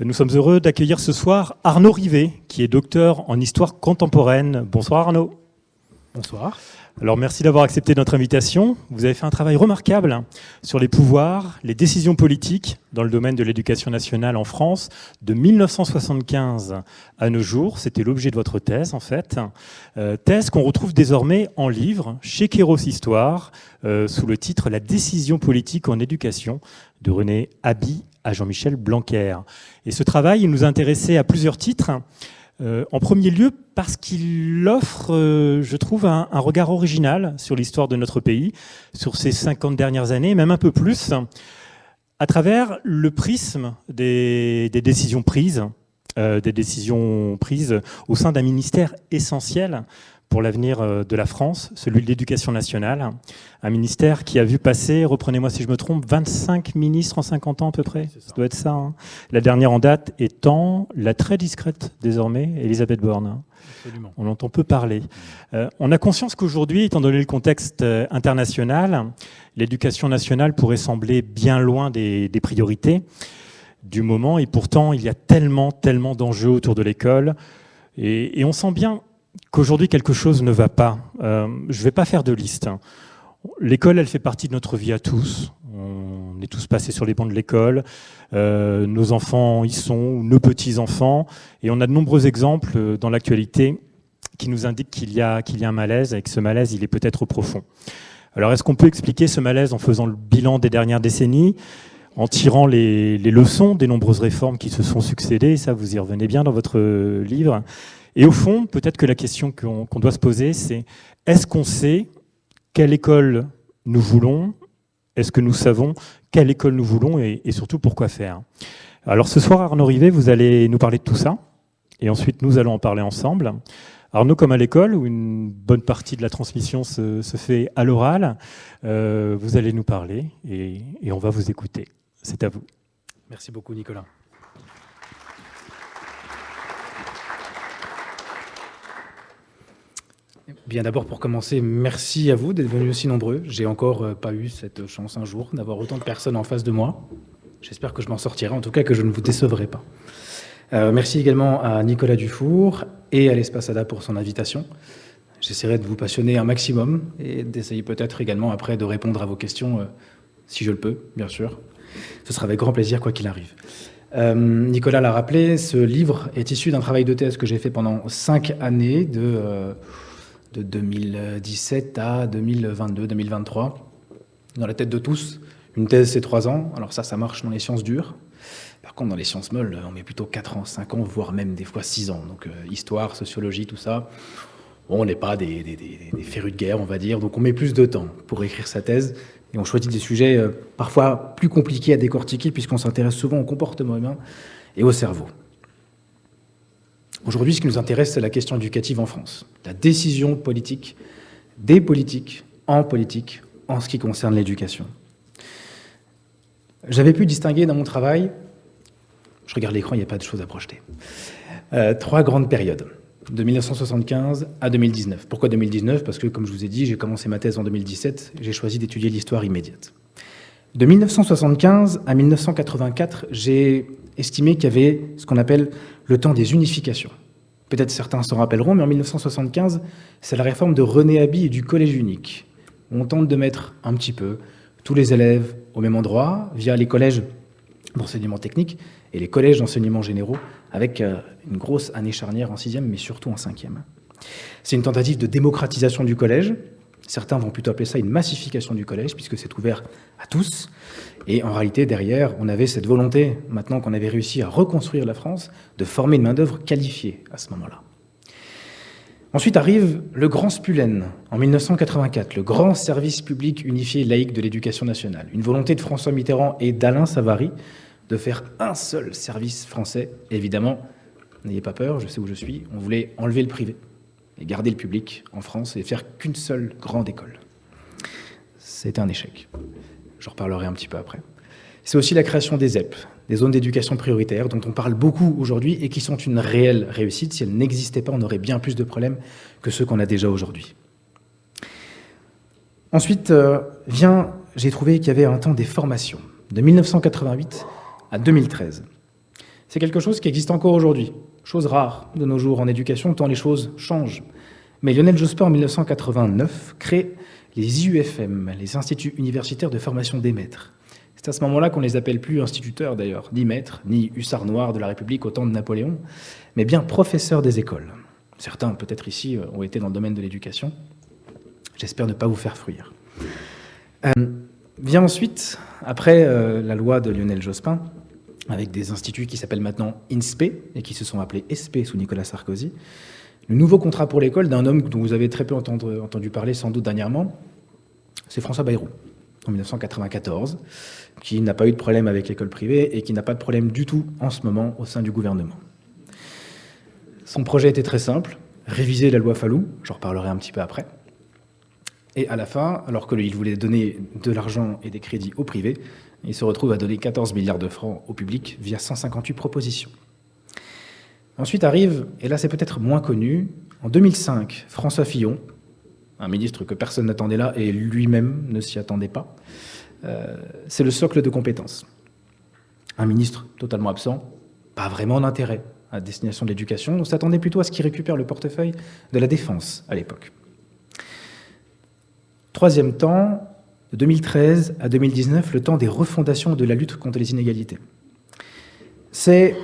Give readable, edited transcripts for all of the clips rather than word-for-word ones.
Nous sommes heureux d'accueillir ce soir Arnaud Rivet, qui est docteur en histoire contemporaine. Bonsoir Arnaud. Bonsoir. Alors merci d'avoir accepté notre invitation. Vous avez fait un travail remarquable sur les pouvoirs, les décisions politiques dans le domaine de l'éducation nationale en France de 1975 à nos jours. C'était l'objet de votre thèse en fait. Thèse qu'on retrouve désormais en livre chez Kéros Histoire sous le titre « La décision politique en éducation » de René Haby à Jean-Michel Blanquer. Et ce travail, il nous a intéressés à plusieurs titres. En premier lieu, parce qu'il offre, je trouve, un regard original sur l'histoire de notre pays, sur ces 50 dernières années, même un peu plus, à travers le prisme des décisions prises au sein d'un ministère essentiel pour l'avenir de la France, celui de l'éducation nationale. Un ministère qui a vu passer, reprenez-moi si je me trompe, 25 ministres en 50 ans à peu près. Ça doit être ça. Hein. La dernière en date étant la très discrète, désormais, Elisabeth Borne. Absolument. On entend peu parler. On a conscience qu'aujourd'hui, étant donné le contexte international, l'éducation nationale pourrait sembler bien loin des priorités du moment. Et pourtant, il y a tellement d'enjeux autour de l'école. Et on sent bien qu'aujourd'hui, quelque chose ne va pas. Je ne vais pas faire de liste. L'école, elle fait partie de notre vie à tous. On est tous passés sur les bancs de l'école. Nos enfants y sont, nos petits-enfants. Et on a de nombreux exemples dans l'actualité qui nous indiquent qu'il y a un malaise et que ce malaise, il est peut-être profond. Alors, est-ce qu'on peut expliquer ce malaise en faisant le bilan des dernières décennies, en tirant les leçons des nombreuses réformes qui se sont succédées? Ça, vous y revenez bien dans votre livre. Et au fond, peut-être que la question qu'on doit se poser, c'est est-ce qu'on sait quelle école nous voulons? Est-ce que nous savons quelle école nous voulons et surtout pourquoi faire? Alors ce soir, Arnaud Rivet, vous allez nous parler de tout ça. Et ensuite, nous allons en parler ensemble. Arnaud, comme à l'école, où une bonne partie de la transmission se fait à l'oral, vous allez nous parler et on va vous écouter. C'est à vous. Merci beaucoup, Nicolas. Bien, d'abord, pour commencer, merci à vous d'être venus aussi nombreux. J'ai encore pas eu cette chance un jour d'avoir autant de personnes en face de moi. J'espère que je m'en sortirai, en tout cas que je ne vous décevrai pas. Merci également à Nicolas Dufour et à l'Espace ADA pour son invitation. J'essaierai de vous passionner un maximum et d'essayer peut-être également après de répondre à vos questions, si je le peux, bien sûr. Ce sera avec grand plaisir, quoi qu'il arrive. Nicolas l'a rappelé, ce livre est issu d'un travail de thèse que j'ai fait pendant 5 années, de 2017 à 2022-2023. Dans la tête de tous, une thèse, c'est 3 ans. Alors ça marche dans les sciences dures. Par contre, dans les sciences molles, on met plutôt 4 ans, 5 ans, voire même des fois 6 ans. Donc histoire, sociologie, tout ça, on n'est pas des férus de guerre, on va dire. Donc on met plus de temps pour écrire sa thèse. Et on choisit des sujets parfois plus compliqués à décortiquer puisqu'on s'intéresse souvent au comportement humain et au cerveau. Aujourd'hui, ce qui nous intéresse, c'est la question éducative en France. La décision politique, des politiques, en ce qui concerne l'éducation. J'avais pu distinguer dans mon travail, je regarde l'écran, il n'y a pas de choses à projeter, 3 grandes périodes, de 1975 à 2019. Pourquoi 2019 ? Parce que, comme je vous ai dit, j'ai commencé ma thèse en 2017, j'ai choisi d'étudier l'histoire immédiate. De 1975 à 1984, j'ai estimé qu'il y avait ce qu'on appelle le temps des unifications. Peut-être certains s'en rappelleront, mais en 1975, c'est la réforme de René Haby et du collège unique. On tente de mettre un petit peu tous les élèves au même endroit, via les collèges d'enseignement technique et les collèges d'enseignement généraux, avec une grosse année charnière en 6e, mais surtout en 5e. C'est une tentative de démocratisation du collège. Certains vont plutôt appeler ça une massification du collège, puisque c'est ouvert à tous. Et en réalité, derrière, on avait cette volonté, maintenant qu'on avait réussi à reconstruire la France, de former une main-d'œuvre qualifiée à ce moment-là. Ensuite arrive le Grand Spulen, en 1984, le grand service public unifié laïque de l'éducation nationale. Une volonté de François Mitterrand et d'Alain Savary de faire un seul service français. Évidemment, n'ayez pas peur, je sais où je suis, on voulait enlever le privé et garder le public en France et faire qu'une seule grande école. C'était un échec. Je reparlerai un petit peu après. C'est aussi la création des ZEP, des zones d'éducation prioritaire, dont on parle beaucoup aujourd'hui et qui sont une réelle réussite. Si elles n'existaient pas, on aurait bien plus de problèmes que ceux qu'on a déjà aujourd'hui. Ensuite, j'ai trouvé qu'il y avait un temps des formations, de 1988 à 2013. C'est quelque chose qui existe encore aujourd'hui, chose rare de nos jours en éducation, tant les choses changent. Mais Lionel Jospin, en 1989, crée les IUFM, les Instituts Universitaires de Formation des Maîtres. C'est à ce moment-là qu'on les appelle plus instituteurs d'ailleurs, ni maîtres, ni hussards noirs de la République au temps de Napoléon, mais bien professeurs des écoles. Certains, peut-être ici, ont été dans le domaine de l'éducation. J'espère ne pas vous faire fruire. Vient ensuite, après la loi de Lionel Jospin, avec des instituts qui s'appellent maintenant INSPE et qui se sont appelés ESPE sous Nicolas Sarkozy, le nouveau contrat pour l'école d'un homme dont vous avez très peu entendu parler sans doute dernièrement, c'est François Bayrou, en 1994, qui n'a pas eu de problème avec l'école privée et qui n'a pas de problème du tout en ce moment au sein du gouvernement. Son projet était très simple, réviser la loi Fallou, j'en reparlerai un petit peu après, et à la fin, alors qu'il voulait donner de l'argent et des crédits au privé, il se retrouve à donner 14 milliards de francs au public via 158 propositions. Ensuite arrive, et là c'est peut-être moins connu, en 2005, François Fillon, un ministre que personne n'attendait là et lui-même ne s'y attendait pas. C'est le socle de compétences. Un ministre totalement absent, pas vraiment d'intérêt à destination de l'éducation. On s'attendait plutôt à ce qu'il récupère le portefeuille de la défense à l'époque. Troisième temps, de 2013 à 2019, le temps des refondations de la lutte contre les inégalités. C'est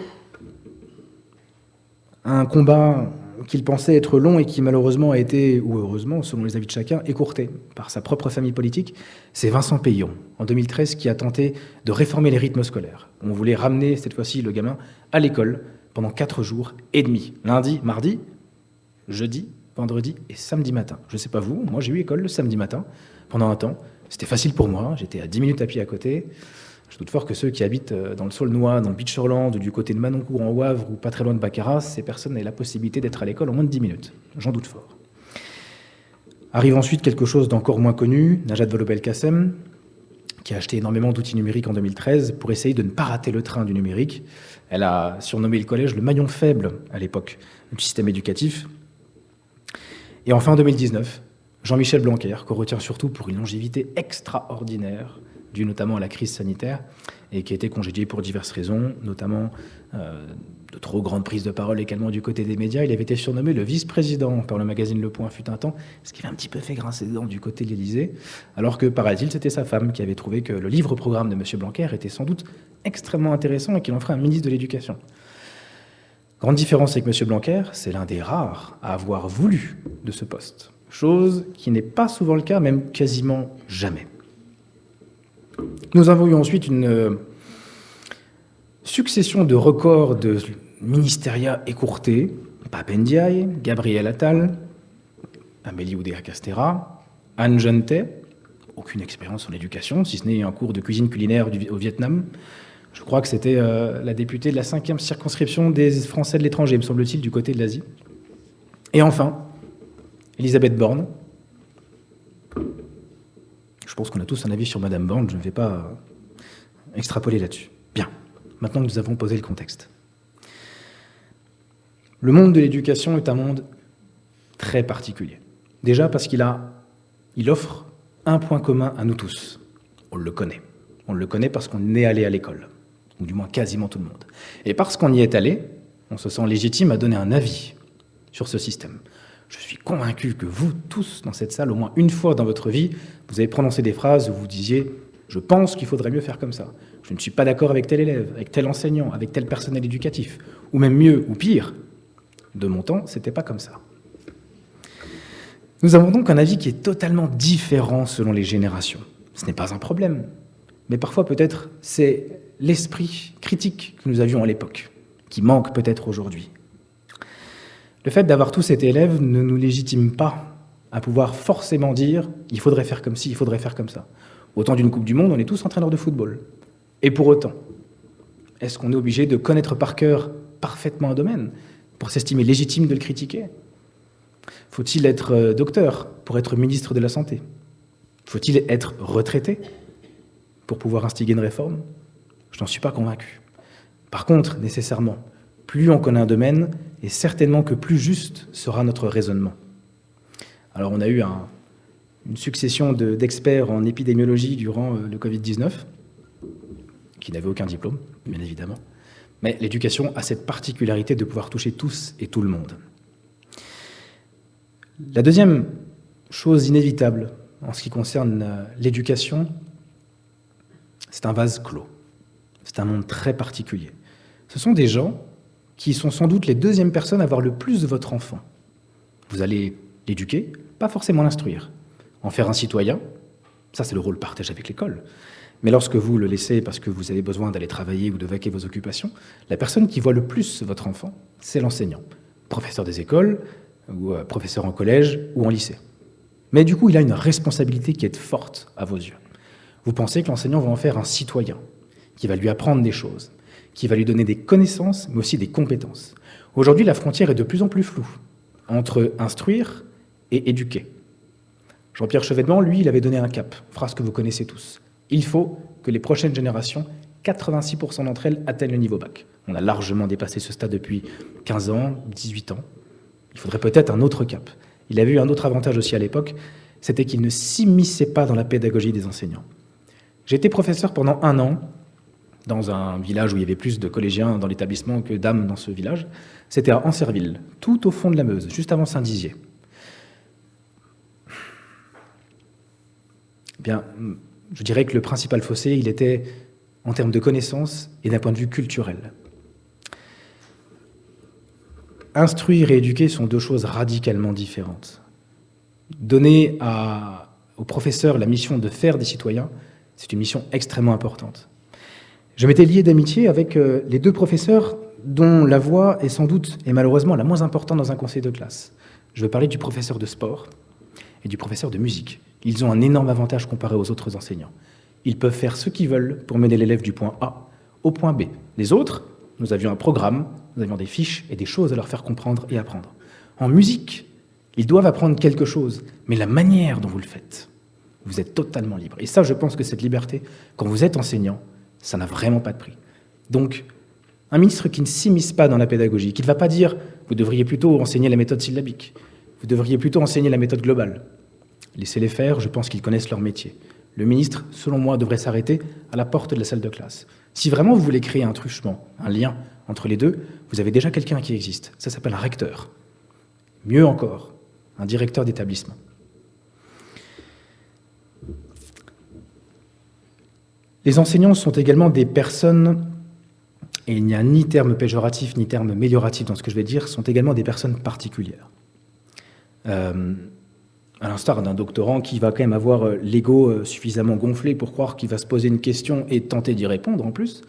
un combat qu'il pensait être long et qui malheureusement a été, ou heureusement, selon les avis de chacun, écourté par sa propre famille politique. C'est Vincent Peillon, en 2013, qui a tenté de réformer les rythmes scolaires. On voulait ramener, cette fois-ci, le gamin à l'école pendant 4 jours et demi. Lundi, mardi, jeudi, vendredi et samedi matin. Je ne sais pas vous, moi j'ai eu école le samedi matin, pendant un temps. C'était facile pour moi, j'étais à 10 minutes à pied à côté. Je doute fort que ceux qui habitent dans le Saulnois, dans Beachorland, ou du côté de Manoncourt en Wavre, ou pas très loin de Baccarat, ces personnes aient la possibilité d'être à l'école en moins de 10 minutes. J'en doute fort. Arrive ensuite quelque chose d'encore moins connu, Najat Vallaud-Belkacem, qui a acheté énormément d'outils numériques en 2013 pour essayer de ne pas rater le train du numérique. Elle a surnommé le collège le maillon faible, à l'époque, du système éducatif. Et enfin, en 2019, Jean-Michel Blanquer, qu'on retient surtout pour une longévité extraordinaire, due notamment à la crise sanitaire, et qui a été congédié pour diverses raisons, notamment de trop grandes prises de parole également du côté des médias. Il avait été surnommé le vice-président par le magazine Le Point fut un temps, ce qui avait un petit peu fait grincer des dents du côté de l'Élysée, alors que, paraît-il, c'était sa femme qui avait trouvé que le livre-programme de M. Blanquer était sans doute extrêmement intéressant et qu'il en ferait un ministre de l'Éducation. Grande différence avec M. Blanquer, c'est l'un des rares à avoir voulu de ce poste, chose qui n'est pas souvent le cas, même quasiment jamais. Nous avons eu ensuite une succession de records de ministériats écourtés. Pape Ndiaye, Gabriel Attal, Amélie Oudéa-Castéra, Anne Jeantet, aucune expérience en éducation, si ce n'est un cours de cuisine culinaire au Vietnam. Je crois que c'était la députée de la 5e circonscription des Français de l'étranger, me semble-t-il, du côté de l'Asie. Et enfin, Elisabeth Borne. Je pense qu'on a tous un avis sur Madame Borne, je ne vais pas extrapoler là-dessus. Bien, maintenant que nous avons posé le contexte. Le monde de l'éducation est un monde très particulier. Déjà parce qu'il offre un point commun à nous tous. On le connaît. On le connaît parce qu'on est allé à l'école, ou du moins quasiment tout le monde. Et parce qu'on y est allé, on se sent légitime à donner un avis sur ce système. Je suis convaincu que vous, tous, dans cette salle, au moins une fois dans votre vie, vous avez prononcé des phrases où vous disiez « je pense qu'il faudrait mieux faire comme ça ». Je ne suis pas d'accord avec tel élève, avec tel enseignant, avec tel personnel éducatif. Ou même mieux, ou pire, de mon temps, c'était pas comme ça. Nous avons donc un avis qui est totalement différent selon les générations. Ce n'est pas un problème. Mais parfois, peut-être, c'est l'esprit critique que nous avions à l'époque, qui manque peut-être aujourd'hui. Le fait d'avoir tous été élèves ne nous légitime pas à pouvoir forcément dire « il faudrait faire comme ci, il faudrait faire comme ça ». Au temps d'une Coupe du Monde, on est tous entraîneurs de football. Et pour autant, est-ce qu'on est obligé de connaître par cœur parfaitement un domaine pour s'estimer légitime de le critiquer ? Faut-il être docteur pour être ministre de la Santé ? Faut-il être retraité pour pouvoir instiguer une réforme ? Je n'en suis pas convaincu. Par contre, nécessairement, plus on connaît un domaine, et certainement que plus juste sera notre raisonnement. Alors on a eu une succession d'experts en épidémiologie durant le Covid-19, qui n'avaient aucun diplôme, bien évidemment, Mais l'éducation a cette particularité de pouvoir toucher tous et tout le monde. La deuxième chose inévitable en ce qui concerne l'éducation, c'est un vase clos. C'est un monde très particulier. Ce sont des gens qui sont sans doute les deuxièmes personnes à voir le plus de votre enfant. Vous allez l'éduquer, pas forcément l'instruire. En faire un citoyen, ça c'est le rôle partagé avec l'école. Mais lorsque vous le laissez parce que vous avez besoin d'aller travailler ou de vaquer vos occupations, la personne qui voit le plus votre enfant, c'est l'enseignant. Professeur des écoles, ou professeur en collège ou en lycée. Mais du coup, il a une responsabilité qui est forte à vos yeux. Vous pensez que l'enseignant va en faire un citoyen, qui va lui apprendre des choses, qui va lui donner des connaissances, mais aussi des compétences. Aujourd'hui, la frontière est de plus en plus floue entre instruire et éduquer. Jean-Pierre Chevènement, lui, il avait donné un cap, phrase que vous connaissez tous. Il faut que les prochaines générations, 86% d'entre elles, atteignent le niveau bac. On a largement dépassé ce stade depuis 15 ans, 18 ans. Il faudrait peut-être un autre cap. Il avait eu un autre avantage aussi à l'époque, c'était qu'il ne s'immisçait pas dans la pédagogie des enseignants. J'ai été professeur pendant 1 an dans un village où il y avait plus de collégiens dans l'établissement que d'âmes dans ce village. C'était à Ancerville, tout au fond de la Meuse, juste avant Saint-Dizier. Bien, je dirais que le principal fossé, il était en termes de connaissances et d'un point de vue culturel. Instruire et éduquer sont deux choses radicalement différentes. Donner aux professeurs la mission de faire des citoyens, c'est une mission extrêmement importante. Je m'étais lié d'amitié avec les 2 professeurs dont la voix est sans doute et malheureusement la moins importante dans un conseil de classe. Je veux parler du professeur de sport et du professeur de musique. Ils ont un énorme avantage comparé aux autres enseignants. Ils peuvent faire ce qu'ils veulent pour mener l'élève du point A au point B. Les autres, nous avions un programme, nous avions des fiches et des choses à leur faire comprendre et apprendre. En musique, ils doivent apprendre quelque chose, mais la manière dont vous le faites, vous êtes totalement libre. Et ça, je pense que cette liberté, quand vous êtes enseignant, ça n'a vraiment pas de prix. Donc, un ministre qui ne s'immisce pas dans la pédagogie, qui ne va pas dire « vous devriez plutôt enseigner la méthode syllabique, vous devriez plutôt enseigner la méthode globale ». Laissez-les faire, je pense qu'ils connaissent leur métier. Le ministre, selon moi, devrait s'arrêter à la porte de la salle de classe. Si vraiment vous voulez créer un truchement, un lien entre les deux, vous avez déjà quelqu'un qui existe. Ça s'appelle un recteur. Mieux encore, un directeur d'établissement. Les enseignants sont également des personnes, et il n'y a ni terme péjoratif ni terme amélioratif dans ce que je vais dire, sont également des personnes particulières. À l'instar d'un doctorant qui va quand même avoir l'ego suffisamment gonflé pour croire qu'il va se poser une question et tenter d'y répondre en plus,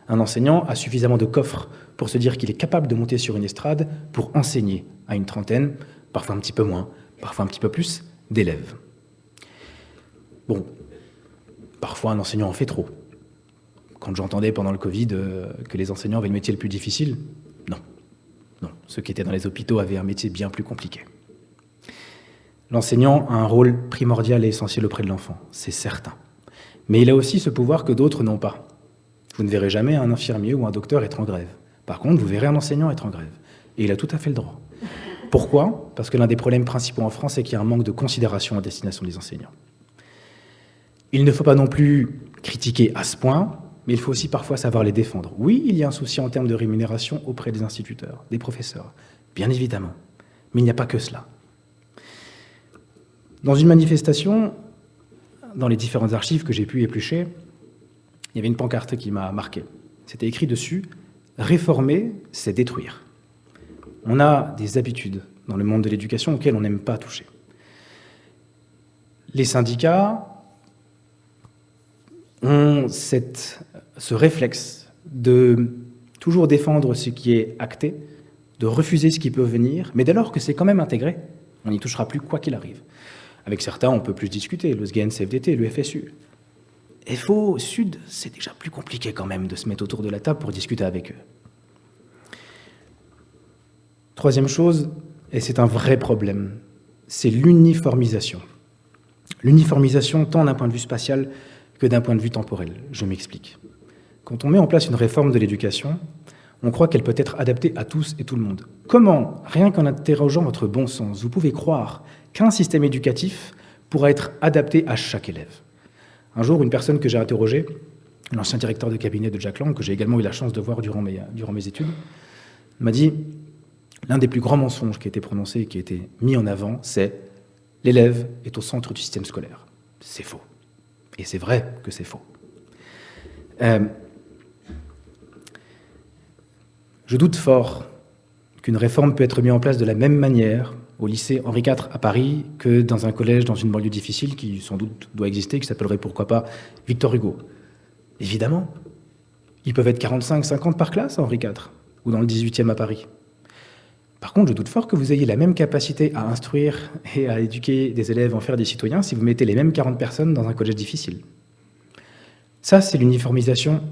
un enseignant a suffisamment de coffre pour se dire qu'il est capable de monter sur une estrade pour enseigner à une trentaine, parfois un petit peu moins, parfois un petit peu plus, d'élèves. Bon, parfois un enseignant en fait trop. Quand j'entendais pendant le Covid que les enseignants avaient le métier le plus difficile, non. Non, ceux qui étaient dans les hôpitaux avaient un métier bien plus compliqué. L'enseignant a un rôle primordial et essentiel auprès de l'enfant, c'est certain. Mais il a aussi ce pouvoir que d'autres n'ont pas. Vous ne verrez jamais un infirmier ou un docteur être en grève. Par contre, vous verrez un enseignant être en grève. Et il a tout à fait le droit. Pourquoi ? Parce que l'un des problèmes principaux en France, c'est qu'il y a un manque de considération à destination des enseignants. Il ne faut pas non plus critiquer à ce point, mais il faut aussi parfois savoir les défendre. Oui, il y a un souci en termes de rémunération auprès des instituteurs, des professeurs, bien évidemment. Mais il n'y a pas que cela. Dans une manifestation, dans les différentes archives que j'ai pu éplucher, il y avait une pancarte qui m'a marqué. C'était écrit dessus « Réformer, c'est détruire ». On a des habitudes dans le monde de l'éducation auxquelles on n'aime pas toucher. Les syndicats ont ce réflexe de toujours défendre ce qui est acté, de refuser ce qui peut venir, mais dès lors que c'est quand même intégré, on n'y touchera plus quoi qu'il arrive. Avec certains, on peut plus discuter, le SGN, CFDT, le FSU. FO, Sud, c'est déjà plus compliqué quand même de se mettre autour de la table pour discuter avec eux. Troisième chose, et c'est un vrai problème, c'est l'uniformisation. L'uniformisation tant d'un point de vue spatial que d'un point de vue temporel. Je m'explique. Quand on met en place une réforme de l'éducation, on croit qu'elle peut être adaptée à tous et tout le monde. Comment, rien qu'en interrogeant votre bon sens, vous pouvez croire qu'un système éducatif pourra être adapté à chaque élève ? Un jour, une personne que j'ai interrogée l'ancien directeur de cabinet de Jack Lang, que j'ai également eu la chance de voir durant mes études, m'a dit « L'un des plus grands mensonges qui a été prononcé et qui a été mis en avant, c'est « l'élève est au centre du système scolaire ». C'est faux. Et c'est vrai que c'est faux. Je doute fort qu'une réforme peut être mise en place de la même manière au lycée Henri IV à Paris que dans un collège dans une banlieue difficile qui sans doute doit exister, qui s'appellerait pourquoi pas Victor Hugo. Évidemment, ils peuvent être 45, 50 par classe à Henri IV ou dans le 18e à Paris. Par contre, je doute fort que vous ayez la même capacité à instruire et à éduquer des élèves, en faire des citoyens, si vous mettez les mêmes 40 personnes dans un collège difficile. Ça, c'est l'uniformisation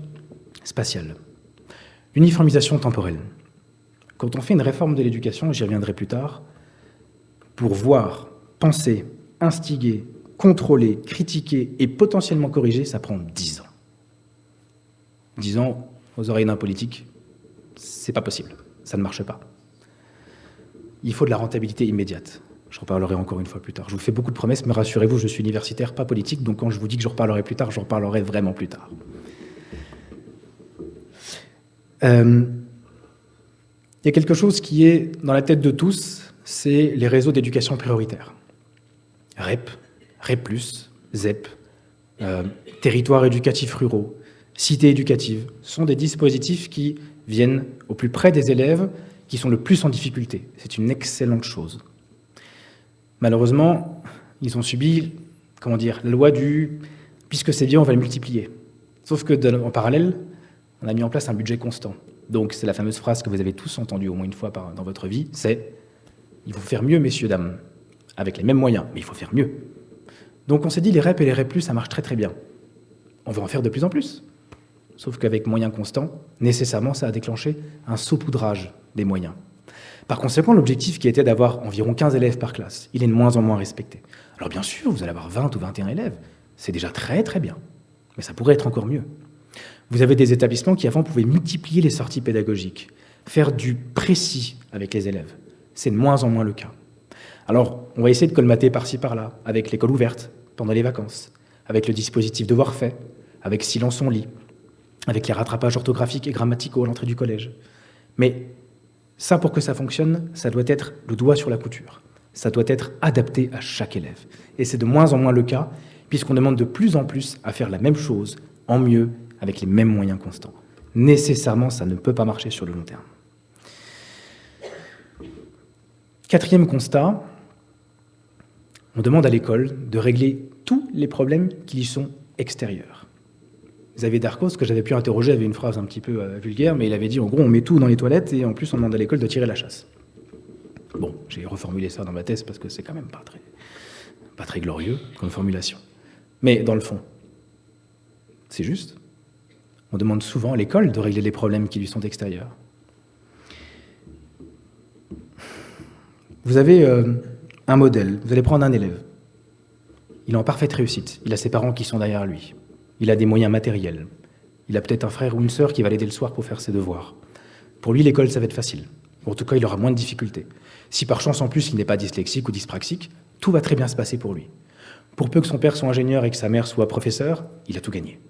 spatiale. L'uniformisation temporelle. Quand on fait une réforme de l'éducation, j'y reviendrai plus tard, pour voir, penser, instiguer, contrôler, critiquer et potentiellement corriger, ça prend 10 ans. 10 ans aux oreilles d'un politique, c'est pas possible, ça ne marche pas. Il faut de la rentabilité immédiate. Je reparlerai encore une fois plus tard. Je vous fais beaucoup de promesses, mais rassurez-vous, je suis universitaire, pas politique, donc quand je vous dis que je reparlerai plus tard, je reparlerai vraiment plus tard. Il y a quelque chose qui est dans la tête de tous, c'est les réseaux d'éducation prioritaire. REP, REP+, ZEP, territoires éducatifs ruraux, cités éducatives, sont des dispositifs qui viennent au plus près des élèves qui sont le plus en difficulté. C'est une excellente chose. Malheureusement, ils ont subi, la loi du « puisque c'est bien, on va le multiplier ». Sauf que, en parallèle, on a mis en place un budget constant. Donc, c'est la fameuse phrase que vous avez tous entendue au moins une fois dans votre vie, c'est « il faut faire mieux, messieurs, dames ». Avec les mêmes moyens, mais il faut faire mieux. Donc, on s'est dit, les REP et les REP+, ça marche très très bien. On veut en faire de plus en plus. Sauf qu'avec moyens constants, nécessairement, ça a déclenché un saupoudrage des moyens. Par conséquent, l'objectif qui était d'avoir environ 15 élèves par classe, il est de moins en moins respecté. Alors bien sûr, vous allez avoir 20 ou 21 élèves, c'est déjà très très bien, mais ça pourrait être encore mieux. Vous avez des établissements qui avant pouvaient multiplier les sorties pédagogiques, faire du précis avec les élèves. C'est de moins en moins le cas. Alors, on va essayer de colmater par-ci par-là, avec l'école ouverte, pendant les vacances, avec le dispositif devoir fait, avec silence on lit, avec les rattrapages orthographiques et grammaticaux à l'entrée du collège. Mais ça, pour que ça fonctionne, ça doit être le doigt sur la couture. Ça doit être adapté à chaque élève. Et c'est de moins en moins le cas, puisqu'on demande de plus en plus à faire la même chose, en mieux, avec les mêmes moyens constants. Nécessairement, ça ne peut pas marcher sur le long terme. Quatrième constat, on demande à l'école de régler tous les problèmes qui lui sont extérieurs. Xavier Darcos, que j'avais pu interroger, avait une phrase un petit peu vulgaire, mais il avait dit, en gros, on met tout dans les toilettes et en plus on demande à l'école de tirer la chasse. Bon, j'ai reformulé ça dans ma thèse parce que c'est quand même pas très glorieux comme formulation. Mais dans le fond, c'est juste. On demande souvent à l'école de régler les problèmes qui lui sont extérieurs. Vous avez un modèle, vous allez prendre un élève. Il est en parfaite réussite, il a ses parents qui sont derrière lui. Il a des moyens matériels. Il a peut-être un frère ou une sœur qui va l'aider le soir pour faire ses devoirs. Pour lui, l'école, ça va être facile. En tout cas, il aura moins de difficultés. Si par chance, en plus, il n'est pas dyslexique ou dyspraxique, tout va très bien se passer pour lui. Pour peu que son père soit ingénieur et que sa mère soit professeure, il a tout gagné.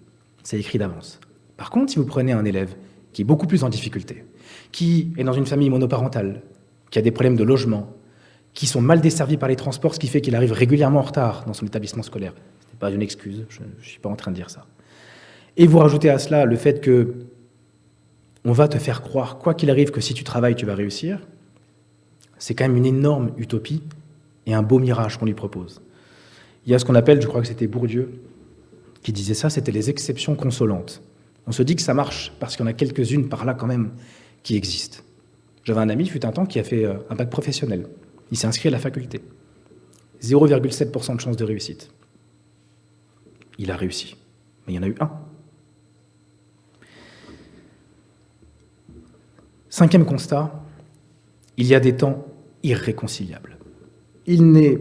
C'est écrit d'avance. Par contre, si vous prenez un élève qui est beaucoup plus en difficulté, qui est dans une famille monoparentale, qui a des problèmes de logement, qui sont mal desservis par les transports, ce qui fait qu'il arrive régulièrement en retard dans son établissement scolaire, pas une excuse, je ne suis pas en train de dire ça. Et vous rajoutez à cela le fait que on va te faire croire, quoi qu'il arrive, que si tu travailles, tu vas réussir, c'est quand même une énorme utopie et un beau mirage qu'on lui propose. Il y a ce qu'on appelle, je crois que c'était Bourdieu qui disait ça, c'était les exceptions consolantes. On se dit que ça marche parce qu'il y en a quelques-unes par là quand même qui existent. J'avais un ami, fut un temps, qui a fait un bac professionnel. Il s'est inscrit à la faculté. 0,7% de chance de réussite. Il a réussi, mais il y en a eu un. Cinquième constat, il y a des temps irréconciliables. Il n'est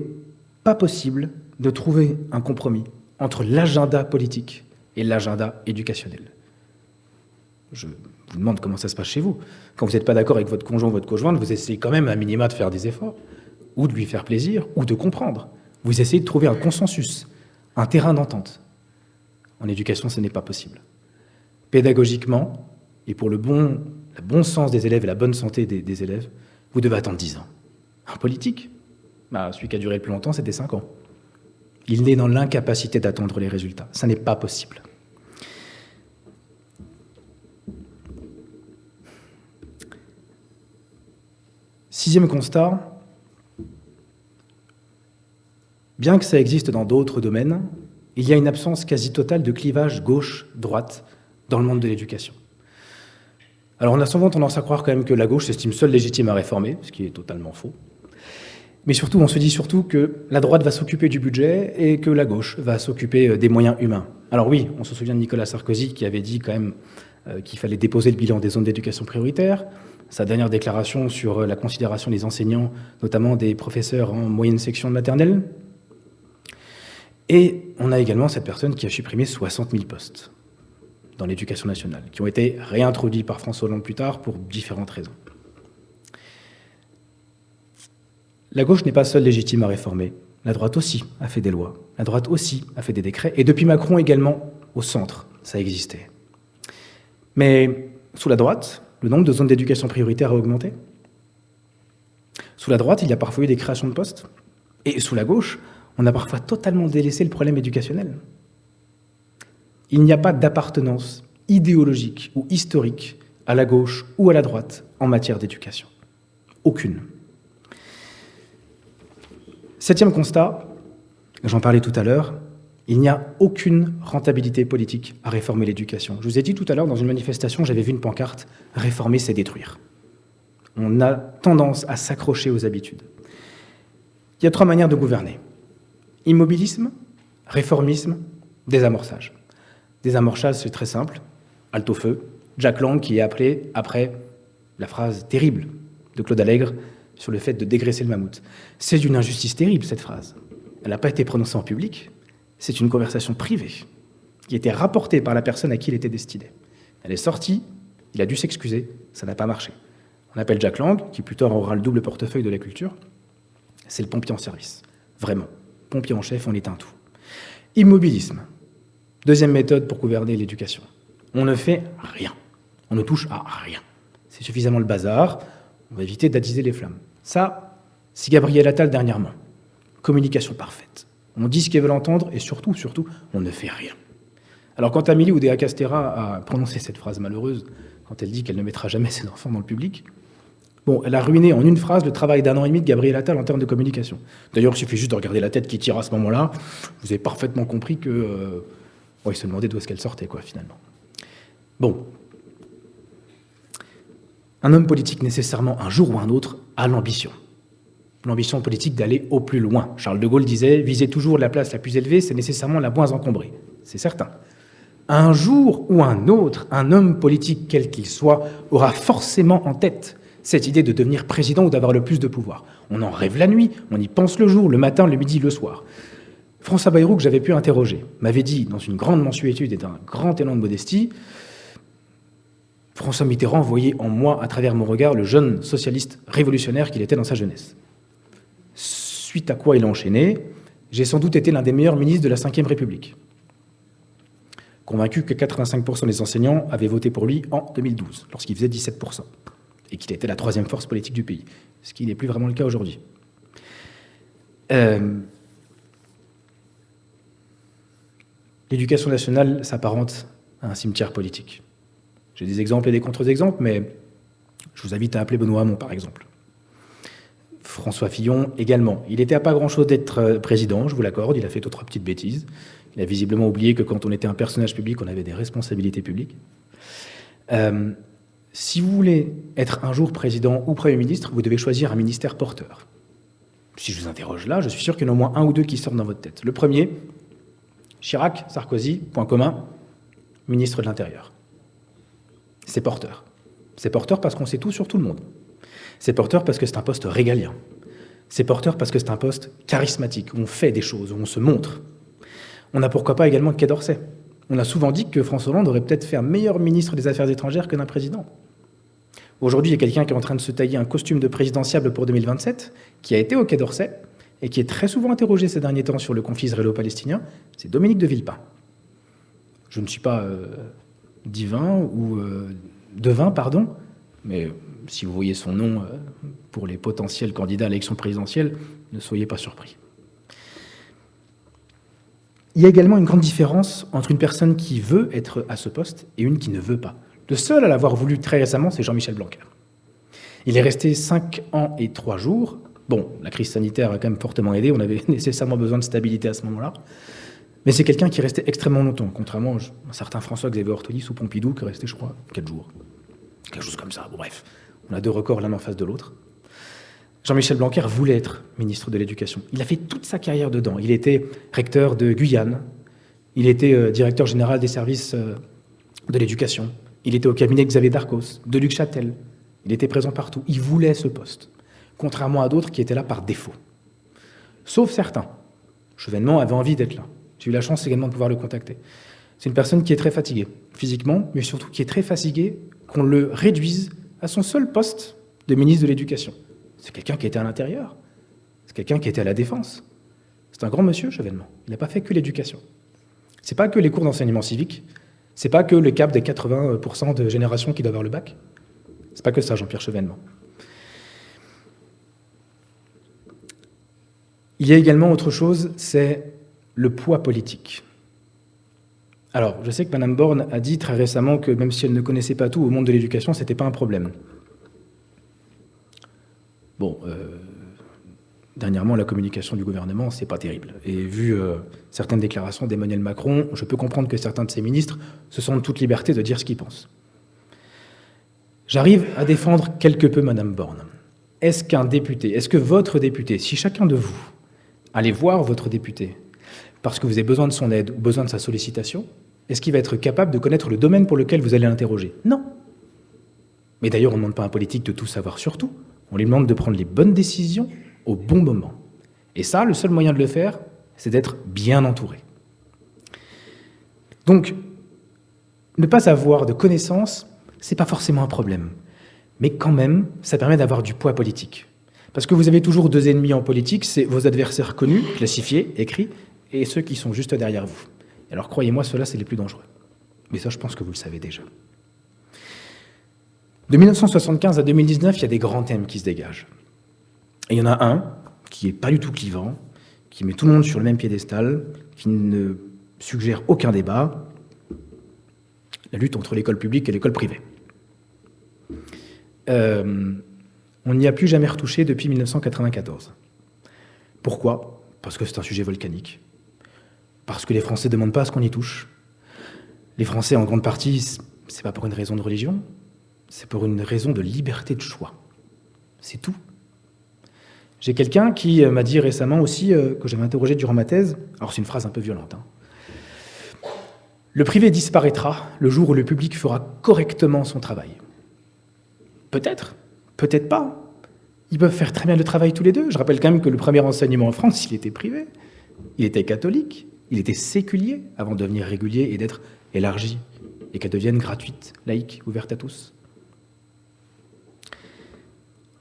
pas possible de trouver un compromis entre l'agenda politique et l'agenda éducationnel. Je vous demande comment ça se passe chez vous. Quand vous n'êtes pas d'accord avec votre conjoint ou votre conjointe, vous essayez quand même à minima de faire des efforts, ou de lui faire plaisir, ou de comprendre. Vous essayez de trouver un consensus, un terrain d'entente. En éducation, ce n'est pas possible. pédagogiquement, et pour le bon sens des élèves et la bonne santé des élèves, vous devez attendre 10 ans. Un politique, celui qui a duré le plus longtemps, c'était 5 ans. Il est dans l'incapacité d'attendre les résultats. Ça n'est pas possible. Sixième constat, bien que ça existe dans d'autres domaines, il y a une absence quasi totale de clivage gauche-droite dans le monde de l'éducation. Alors on a souvent tendance à croire quand même que la gauche s'estime seule légitime à réformer, ce qui est totalement faux. Mais surtout, on se dit surtout que la droite va s'occuper du budget et que la gauche va s'occuper des moyens humains. Alors oui, on se souvient de Nicolas Sarkozy qui avait dit quand même qu'il fallait déposer le bilan des zones d'éducation prioritaire. Sa dernière déclaration sur la considération des enseignants, notamment des professeurs en moyenne section de maternelle. Et on a également cette personne qui a supprimé 60 000 postes dans l'éducation nationale, qui ont été réintroduits par François Hollande plus tard pour différentes raisons. La gauche n'est pas seule légitime à réformer. La droite aussi a fait des lois. La droite aussi a fait des décrets. Et depuis Macron également, au centre, ça existait. Mais sous la droite, le nombre de zones d'éducation prioritaire a augmenté. Sous la droite, il y a parfois eu des créations de postes. Et sous la gauche, on a parfois totalement délaissé le problème éducationnel. Il n'y a pas d'appartenance idéologique ou historique à la gauche ou à la droite en matière d'éducation. Aucune. Septième constat, j'en parlais tout à l'heure, il n'y a aucune rentabilité politique à réformer l'éducation. Je vous ai dit tout à l'heure, dans une manifestation, j'avais vu une pancarte « Réformer, c'est détruire ». On a tendance à s'accrocher aux habitudes. Il y a 3 manières de gouverner. Immobilisme, réformisme, désamorçage. Désamorçage, c'est très simple. Halte au feu. Jack Lang qui est appelé après la phrase terrible de Claude Allègre sur le fait de dégraisser le mammouth. C'est d'une injustice terrible, cette phrase. Elle n'a pas été prononcée en public. C'est une conversation privée qui a été rapportée par la personne à qui elle était destinée. Elle est sortie, il a dû s'excuser, ça n'a pas marché. On appelle Jack Lang, qui plus tard aura le double portefeuille de la culture. C'est le pompier en service. Vraiment. Pompier en chef, on éteint tout. Immobilisme. Deuxième méthode pour gouverner l'éducation. On ne fait rien. On ne touche à rien. C'est suffisamment le bazar. On va éviter d'attiser les flammes. Ça, c'est Gabriel Attal dernièrement. Communication parfaite. On dit ce qu'ils veulent entendre et surtout, on ne fait rien. Alors quand Amélie Oudéa-Castéra a prononcé cette phrase malheureuse, quand elle dit qu'elle ne mettra jamais ses enfants dans le public, elle a ruiné en une phrase le travail d'1 an et demi de Gabriel Attal en termes de communication. D'ailleurs, il suffit juste de regarder la tête qui tire à ce moment-là. Vous avez parfaitement compris que... il se demandait d'où est-ce qu'elle sortait, finalement. Un homme politique, nécessairement, un jour ou un autre, a l'ambition. L'ambition politique d'aller au plus loin. Charles de Gaulle disait « Viser toujours la place la plus élevée, c'est nécessairement la moins encombrée ». C'est certain. Un jour ou un autre, un homme politique, quel qu'il soit, aura forcément en tête cette idée de devenir président ou d'avoir le plus de pouvoir. On en rêve la nuit, on y pense le jour, le matin, le midi, le soir. François Bayrou, que j'avais pu interroger, m'avait dit, dans une grande mansuétude et d'un grand élan de modestie, François Mitterrand voyait en moi, à travers mon regard, le jeune socialiste révolutionnaire qu'il était dans sa jeunesse. Suite à quoi il a enchaîné, j'ai sans doute été l'un des meilleurs ministres de la Ve République. Convaincu que 85% des enseignants avaient voté pour lui en 2012, lorsqu'il faisait 17%, et qu'il était la 3e force politique du pays, ce qui n'est plus vraiment le cas aujourd'hui. L'éducation nationale s'apparente à un cimetière politique. J'ai des exemples et des contre-exemples, mais je vous invite à appeler Benoît Hamon, par exemple. François Fillon également. Il n'était à pas grand-chose d'être président, je vous l'accorde, il a fait 2-3 petites bêtises. Il a visiblement oublié que quand on était un personnage public, on avait des responsabilités publiques. Si vous voulez être un jour président ou Premier ministre, vous devez choisir un ministère porteur. Si je vous interroge là, je suis sûr qu'il y en a au moins 1 ou 2 qui sortent dans votre tête. Le premier, Chirac, Sarkozy, point commun, ministre de l'Intérieur. C'est porteur. C'est porteur parce qu'on sait tout sur tout le monde. C'est porteur parce que c'est un poste régalien. C'est porteur parce que c'est un poste charismatique, où on fait des choses, où on se montre. On a pourquoi pas également le Quai d'Orsay. On a souvent dit que François Hollande aurait peut-être fait un meilleur ministre des Affaires étrangères que d'un président. Aujourd'hui, il y a quelqu'un qui est en train de se tailler un costume de présidentiable pour 2027, qui a été au Quai d'Orsay, et qui est très souvent interrogé ces derniers temps sur le conflit israélo-palestinien, c'est Dominique de Villepin. Je ne suis pas divin ou devin, pardon, mais si vous voyez son nom pour les potentiels candidats à l'élection présidentielle, ne soyez pas surpris. Il y a également une grande différence entre une personne qui veut être à ce poste et une qui ne veut pas. Le seul à l'avoir voulu très récemment, c'est Jean-Michel Blanquer. Il est resté 5 ans et 3 jours. Bon, la crise sanitaire a quand même fortement aidé, on avait nécessairement besoin de stabilité à ce moment-là. Mais c'est quelqu'un qui est resté extrêmement longtemps, contrairement à un certain François-Xavier Ortoli ou Pompidou, qui est resté, je crois, 4 jours. Quelque chose comme ça. Bon, bref, on a 2 records l'un en face de l'autre. Jean-Michel Blanquer voulait être ministre de l'Éducation. Il a fait toute sa carrière dedans. Il était recteur de Guyane, il était directeur général des services de l'Éducation, il était au cabinet de Xavier Darcos, de Luc Châtel. Il était présent partout. Il voulait ce poste, contrairement à d'autres qui étaient là par défaut. Sauf certains. Chevènement avait envie d'être là. J'ai eu la chance également de pouvoir le contacter. C'est une personne qui est très fatiguée, physiquement, mais surtout qui est très fatiguée qu'on le réduise à son seul poste de ministre de l'Éducation. C'est quelqu'un qui était à l'intérieur. C'est quelqu'un qui était à la défense. C'est un grand monsieur, Chevènement. Il n'a pas fait que l'éducation. C'est pas que les cours d'enseignement civique. C'est pas que le cap des 80% de génération qui doit avoir le bac. C'est pas que ça, Jean-Pierre Chevènement. Il y a également autre chose, c'est le poids politique. Alors, je sais que Mme Borne a dit très récemment que même si elle ne connaissait pas tout au monde de l'éducation, c'était pas un problème. Bon, dernièrement, la communication du gouvernement, c'est pas terrible. Et vu certaines déclarations d'Emmanuel Macron, je peux comprendre que certains de ses ministres se sentent toute liberté de dire ce qu'ils pensent. J'arrive à défendre quelque peu Mme Borne. Est-ce qu'un député, est-ce que votre député, si chacun de vous allez voir votre député parce que vous avez besoin de son aide ou besoin de sa sollicitation, est-ce qu'il va être capable de connaître le domaine pour lequel vous allez l'interroger? Non. Mais d'ailleurs, on ne demande pas à un politique de tout savoir sur tout. On lui demande de prendre les bonnes décisions au bon moment. Et ça, le seul moyen de le faire, c'est d'être bien entouré. Donc, ne pas avoir de connaissances, c'est pas forcément un problème. Mais quand même, ça permet d'avoir du poids politique. Parce que vous avez toujours 2 ennemis en politique, c'est vos adversaires connus, classifiés, écrits, et ceux qui sont juste derrière vous. Alors croyez-moi, ceux-là, c'est les plus dangereux. Mais ça, je pense que vous le savez déjà. De 1975 à 2019, il y a des grands thèmes qui se dégagent. Et il y en a un qui n'est pas du tout clivant, qui met tout le monde sur le même piédestal, qui ne suggère aucun débat, la lutte entre l'école publique et l'école privée. On n'y a plus jamais retouché depuis 1994. Pourquoi? Parce que c'est un sujet volcanique. Parce que les Français ne demandent pas à ce qu'on y touche. Les Français, en grande partie, c'est pas pour une raison de religion, c'est pour une raison de liberté de choix. C'est tout. J'ai quelqu'un qui m'a dit récemment aussi, que j'avais interrogé durant ma thèse, alors c'est une phrase un peu violente, le privé disparaîtra le jour où le public fera correctement son travail. Peut-être, peut-être pas. Ils peuvent faire très bien le travail tous les deux. Je rappelle quand même que le premier enseignement en France, il était privé, il était catholique, il était séculier avant de devenir régulier et d'être élargi, et qu'elle devienne gratuite, laïque, ouverte à tous.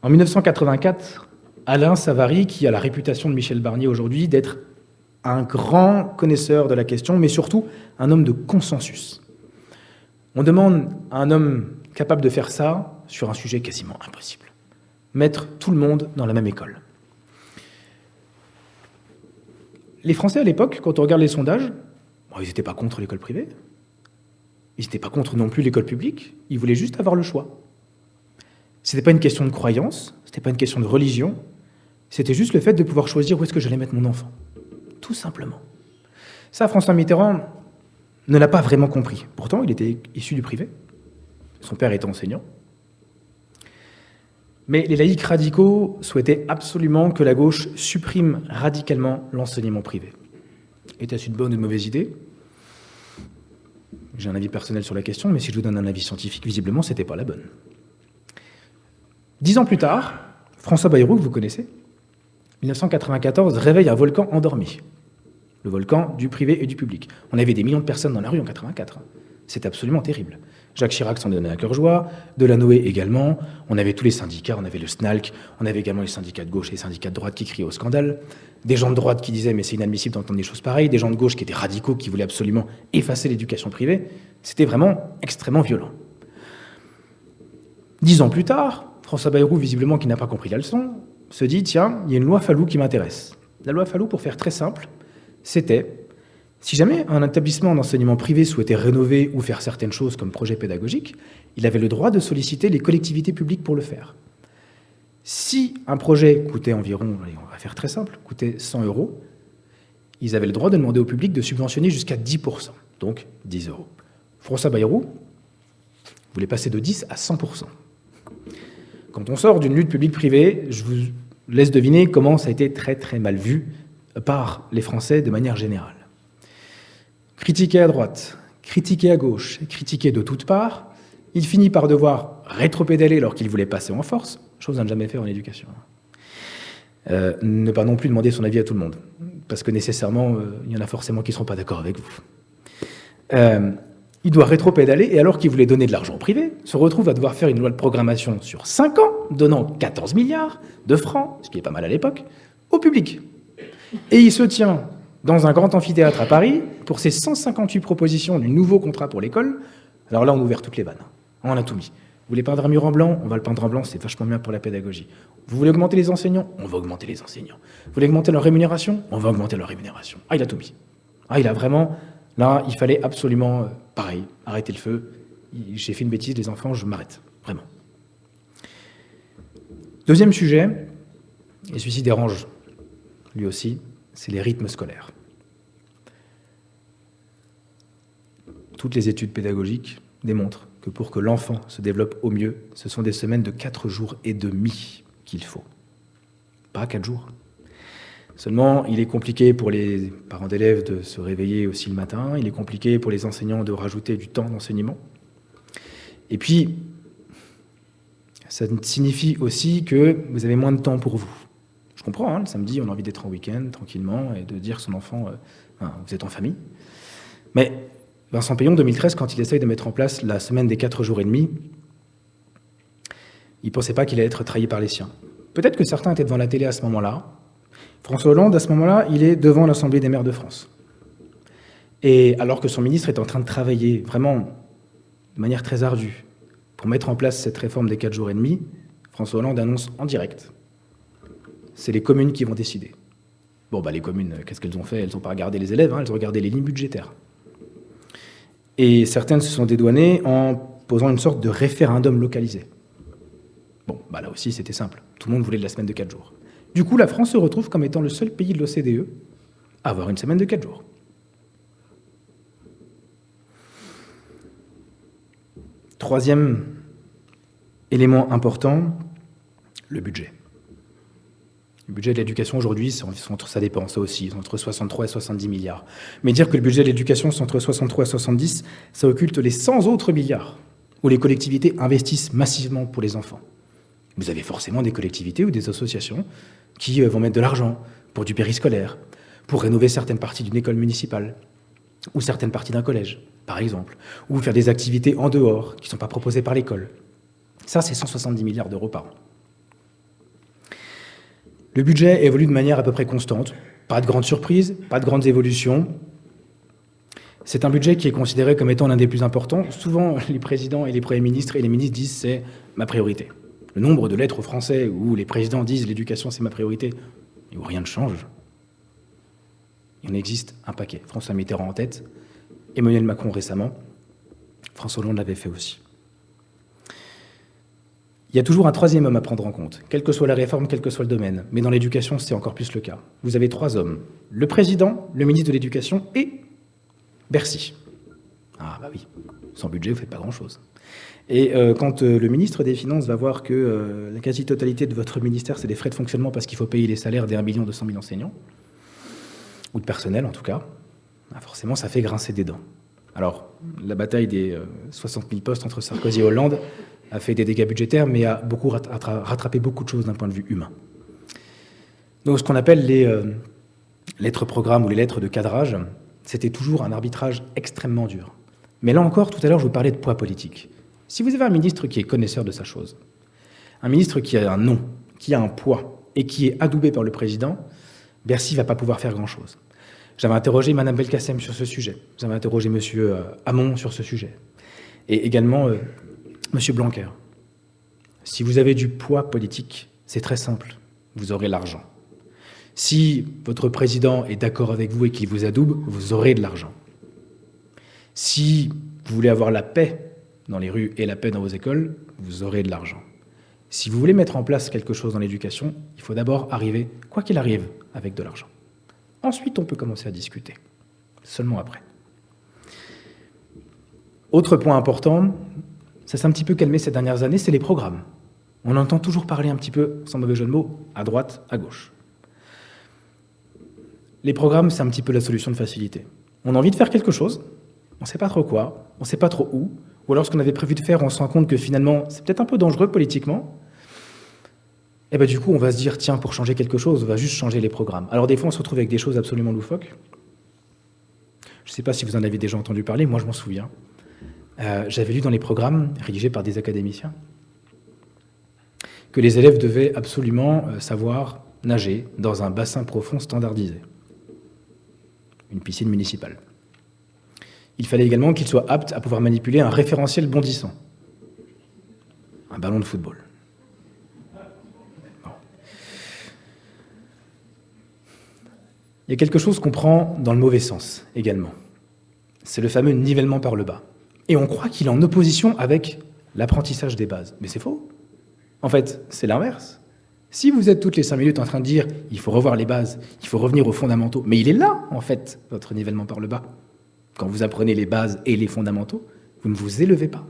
En 1984, Alain Savary, qui a la réputation de Michel Barnier aujourd'hui, d'être un grand connaisseur de la question, mais surtout un homme de consensus. On demande à un homme capable de faire ça sur un sujet quasiment impossible. Mettre tout le monde dans la même école. Les Français, à l'époque, quand on regarde les sondages, ils n'étaient pas contre l'école privée. Ils n'étaient pas contre non plus l'école publique. Ils voulaient juste avoir le choix. Ce n'était pas une question de croyance, ce n'était pas une question de religion, c'était juste le fait de pouvoir choisir où est-ce que j'allais mettre mon enfant. Tout simplement. Ça, François Mitterrand ne l'a pas vraiment compris. Pourtant, il était issu du privé. Son père était enseignant. Mais les laïcs radicaux souhaitaient absolument que la gauche supprime radicalement l'enseignement privé. Était-ce une bonne ou une mauvaise idée? J'ai un avis personnel sur la question, mais si je vous donne un avis scientifique, visiblement, c'était pas la bonne. 10 ans plus tard, François Bayrou, que vous connaissez, 1994, réveille un volcan endormi. Le volcan du privé et du public. On avait des millions de personnes dans la rue en 84. C'est absolument terrible. Jacques Chirac s'en donnait à cœur joie, Delanoë également. On avait tous les syndicats, on avait le SNALC, on avait également les syndicats de gauche et les syndicats de droite qui criaient au scandale. Des gens de droite qui disaient « mais c'est inadmissible d'entendre des choses pareilles », des gens de gauche qui étaient radicaux, qui voulaient absolument effacer l'éducation privée. C'était vraiment extrêmement violent. 10 ans plus tard, François Bayrou, visiblement qui n'a pas compris la leçon, se dit « Tiens, il y a une loi Fallou qui m'intéresse ». La loi Fallou, pour faire très simple, c'était si jamais un établissement d'enseignement privé souhaitait rénover ou faire certaines choses comme projet pédagogique, il avait le droit de solliciter les collectivités publiques pour le faire. Si un projet coûtait environ, on va faire très simple, coûtait 100 €, ils avaient le droit de demander au public de subventionner jusqu'à 10%, donc 10 €. François Bayrou voulait passer de 10 à 100%. Quand on sort d'une lutte publique-privée, je vous laisse deviner comment ça a été très très mal vu par les Français de manière générale. Critiqué à droite, critiqué à gauche, critiqué de toutes parts, il finit par devoir rétropédaler alors qu'il voulait passer en force, chose à ne jamais faire en éducation. Ne pas non plus demander son avis à tout le monde, parce que nécessairement, il y en a forcément qui ne seront pas d'accord avec vous. Il doit rétropédaler, et alors qu'il voulait donner de l'argent au privé, se retrouve à devoir faire une loi de programmation sur 5 ans, donnant 14 milliards de francs, ce qui est pas mal à l'époque, au public. Et il se tient dans un grand amphithéâtre à Paris pour ses 158 propositions du nouveau contrat pour l'école. Alors là, on a ouvert toutes les vannes. On a tout mis. Vous voulez peindre un mur en blanc? On va le peindre en blanc, c'est vachement bien pour la pédagogie. Vous voulez augmenter les enseignants? On va augmenter les enseignants. Vous voulez augmenter leur rémunération? On va augmenter leur rémunération. Ah, il a tout mis. Ah, il a vraiment... Là, il fallait absolument, pareil, arrêter le feu. J'ai fait une bêtise, les enfants, je m'arrête. Vraiment. Deuxième sujet, et celui-ci dérange lui aussi, c'est les rythmes scolaires. Toutes les études pédagogiques démontrent que pour que l'enfant se développe au mieux, ce sont des semaines de 4 jours et demi qu'il faut. Pas 4 jours. Seulement, il est compliqué pour les parents d'élèves de se réveiller aussi le matin, il est compliqué pour les enseignants de rajouter du temps d'enseignement. Et puis, ça signifie aussi que vous avez moins de temps pour vous. Je comprends, le samedi, on a envie d'être en week-end, tranquillement, et de dire à son enfant, vous êtes en famille. Mais Vincent Payon, 2013, quand il essaye de mettre en place la semaine des 4 jours et demi, il ne pensait pas qu'il allait être trahi par les siens. Peut-être que certains étaient devant la télé à ce moment-là. François Hollande, à ce moment-là, il est devant l'Assemblée des maires de France. Et alors que son ministre est en train de travailler vraiment de manière très ardue pour mettre en place cette réforme des 4 jours et demi, François Hollande annonce en direct. C'est les communes qui vont décider. Bon, les communes, qu'est-ce qu'elles ont fait? Elles n'ont pas regardé les élèves, elles ont regardé les lignes budgétaires. Et certaines se sont dédouanées en posant une sorte de référendum localisé. Bon, là aussi, c'était simple. Tout le monde voulait de la semaine de 4 jours. Du coup, la France se retrouve comme étant le seul pays de l'OCDE à avoir une semaine de 4 jours. Troisième élément important, le budget. Le budget de l'éducation aujourd'hui, ça dépend, ça aussi, c'est entre 63 et 70 milliards. Mais dire que le budget de l'éducation, c'est entre 63 et 70, ça occulte les 100 autres milliards où les collectivités investissent massivement pour les enfants. Vous avez forcément des collectivités ou des associations qui vont mettre de l'argent pour du périscolaire, pour rénover certaines parties d'une école municipale, ou certaines parties d'un collège, par exemple, ou faire des activités en dehors qui ne sont pas proposées par l'école. Ça, c'est 170 milliards d'euros par an. Le budget évolue de manière à peu près constante. Pas de grandes surprises, pas de grandes évolutions. C'est un budget qui est considéré comme étant l'un des plus importants. Souvent, les présidents et les premiers ministres et les ministres disent « c'est ma priorité ». Le nombre de lettres aux Français où les présidents disent « l'éducation, c'est ma priorité », et où rien ne change, il en existe un paquet. François Mitterrand en tête, Emmanuel Macron récemment, François Hollande l'avait fait aussi. Il y a toujours un troisième homme à prendre en compte, quelle que soit la réforme, quel que soit le domaine. Mais dans l'éducation, c'est encore plus le cas. Vous avez 3 hommes, le président, le ministre de l'Éducation et Bercy. Ah oui, sans budget, vous ne faites pas grand-chose. Et quand le ministre des Finances va voir que la quasi-totalité de votre ministère, c'est des frais de fonctionnement parce qu'il faut payer les salaires des 1 200 000 enseignants, ou de personnel en tout cas, forcément ça fait grincer des dents. Alors, la bataille des 60 000 postes entre Sarkozy et Hollande a fait des dégâts budgétaires, mais a beaucoup rattrapé beaucoup de choses d'un point de vue humain. Donc ce qu'on appelle les lettres programmes ou les lettres de cadrage, c'était toujours un arbitrage extrêmement dur. Mais là encore, tout à l'heure, je vous parlais de poids politique. Si vous avez un ministre qui est connaisseur de sa chose, un ministre qui a un nom, qui a un poids, et qui est adoubé par le président, Bercy ne va pas pouvoir faire grand-chose. J'avais interrogé Mme Belkacem sur ce sujet. J'avais interrogé M. Hamon sur ce sujet. Et également M. Blanquer. Si vous avez du poids politique, c'est très simple. Vous aurez l'argent. Si votre président est d'accord avec vous et qu'il vous adoube, vous aurez de l'argent. Si vous voulez avoir la paix dans les rues et la paix dans vos écoles, vous aurez de l'argent. Si vous voulez mettre en place quelque chose dans l'éducation, il faut d'abord arriver, quoi qu'il arrive, avec de l'argent. Ensuite, on peut commencer à discuter. Seulement après. Autre point important, ça s'est un petit peu calmé ces dernières années, c'est les programmes. On entend toujours parler un petit peu, sans mauvais jeu de mots, à droite, à gauche. Les programmes, c'est un petit peu la solution de facilité. On a envie de faire quelque chose, on ne sait pas trop quoi, on ne sait pas trop où, ou alors ce qu'on avait prévu de faire, on se rend compte que finalement, c'est peut-être un peu dangereux politiquement. Et bien du coup, on va se dire, tiens, pour changer quelque chose, on va juste changer les programmes. Alors des fois, on se retrouve avec des choses absolument loufoques. Je ne sais pas si vous en avez déjà entendu parler, moi je m'en souviens. J'avais lu dans les programmes rédigés par des académiciens que les élèves devaient absolument savoir nager dans un bassin profond standardisé, une piscine municipale. Il fallait également qu'ils soient aptes à pouvoir manipuler un référentiel bondissant, un ballon de football. Bon. Il y a quelque chose qu'on prend dans le mauvais sens également. C'est le fameux nivellement par le bas. Et on croit qu'il est en opposition avec l'apprentissage des bases. Mais c'est faux. En fait, c'est l'inverse. Si vous êtes toutes les 5 minutes en train de dire « il faut revoir les bases, il faut revenir aux fondamentaux », mais il est là, en fait, votre nivellement par le bas. Quand vous apprenez les bases et les fondamentaux, vous ne vous élevez pas.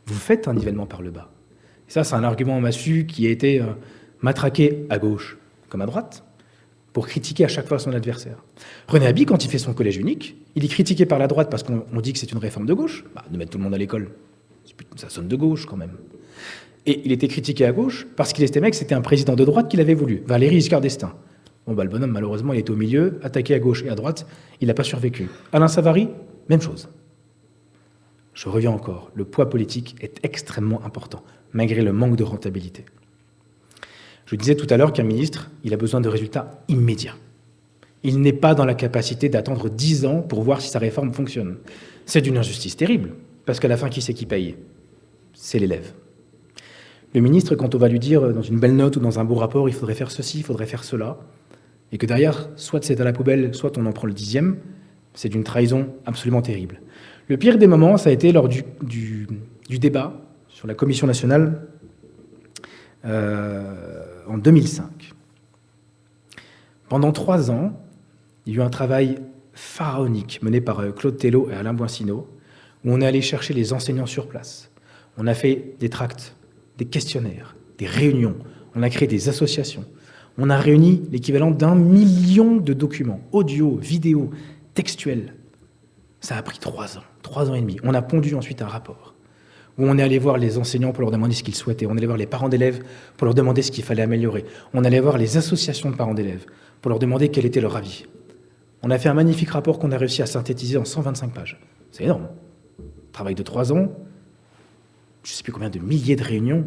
Vous faites un nivellement par le bas. Et ça, c'est un argument massu qui a été matraqué à gauche comme à droite pour critiquer à chaque fois son adversaire. René Haby, quand il fait son collège unique, il est critiqué par la droite parce qu'on dit que c'est une réforme de gauche. De mettre tout le monde à l'école, ça sonne de gauche quand même. Et il était critiqué à gauche parce qu'il estimait que c'était un président de droite qu'il avait voulu, Valéry Giscard d'Estaing. Bon, le bonhomme, malheureusement, il était au milieu, attaqué à gauche et à droite, il n'a pas survécu. Alain Savary, même chose. Je reviens encore, le poids politique est extrêmement important, malgré le manque de rentabilité. Je disais tout à l'heure qu'un ministre, il a besoin de résultats immédiats. Il n'est pas dans la capacité d'attendre 10 ans pour voir si sa réforme fonctionne. C'est d'une injustice terrible, parce qu'à la fin, qui c'est qui paye? C'est l'élève. Le ministre, quand on va lui dire dans une belle note ou dans un beau rapport, il faudrait faire ceci, il faudrait faire cela, et que derrière, soit c'est à la poubelle, soit on en prend le 10e, c'est d'une trahison absolument terrible. Le pire des moments, ça a été lors du débat sur la Commission nationale en 2005. Pendant 3 ans, il y a eu un travail pharaonique mené par Claude Tello et Alain Boissineau, où on est allé chercher les enseignants sur place. On a fait des tracts, des questionnaires, des réunions, on a créé des associations. On a réuni l'équivalent d'1 million de documents, audio, vidéo, textuels. Ça a pris 3 ans, 3 ans et demi. On a pondu ensuite un rapport où on est allé voir les enseignants pour leur demander ce qu'ils souhaitaient. On est allé voir les parents d'élèves pour leur demander ce qu'il fallait améliorer. On allait voir les associations de parents d'élèves pour leur demander quel était leur avis. On a fait un magnifique rapport qu'on a réussi à synthétiser en 125 pages. C'est énorme. Travail de 3 ans, je ne sais plus combien de milliers de réunions,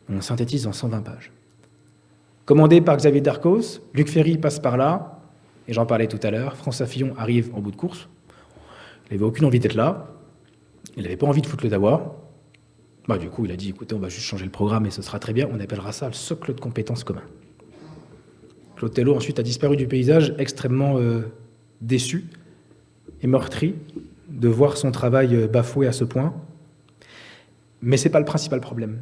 on synthétise en 120 pages. Commandé par Xavier Darcos, Luc Ferry passe par là, et j'en parlais tout à l'heure, François Fillon arrive en bout de course. Il n'avait aucune envie d'être là, il n'avait pas envie de foutre le dawa. Du coup, il a dit, écoutez, on va juste changer le programme et ce sera très bien, on appellera ça le socle de compétences commun. Claude Tello ensuite a disparu du paysage, extrêmement déçu et meurtri de voir son travail bafoué à ce point. Mais ce n'est pas le principal problème.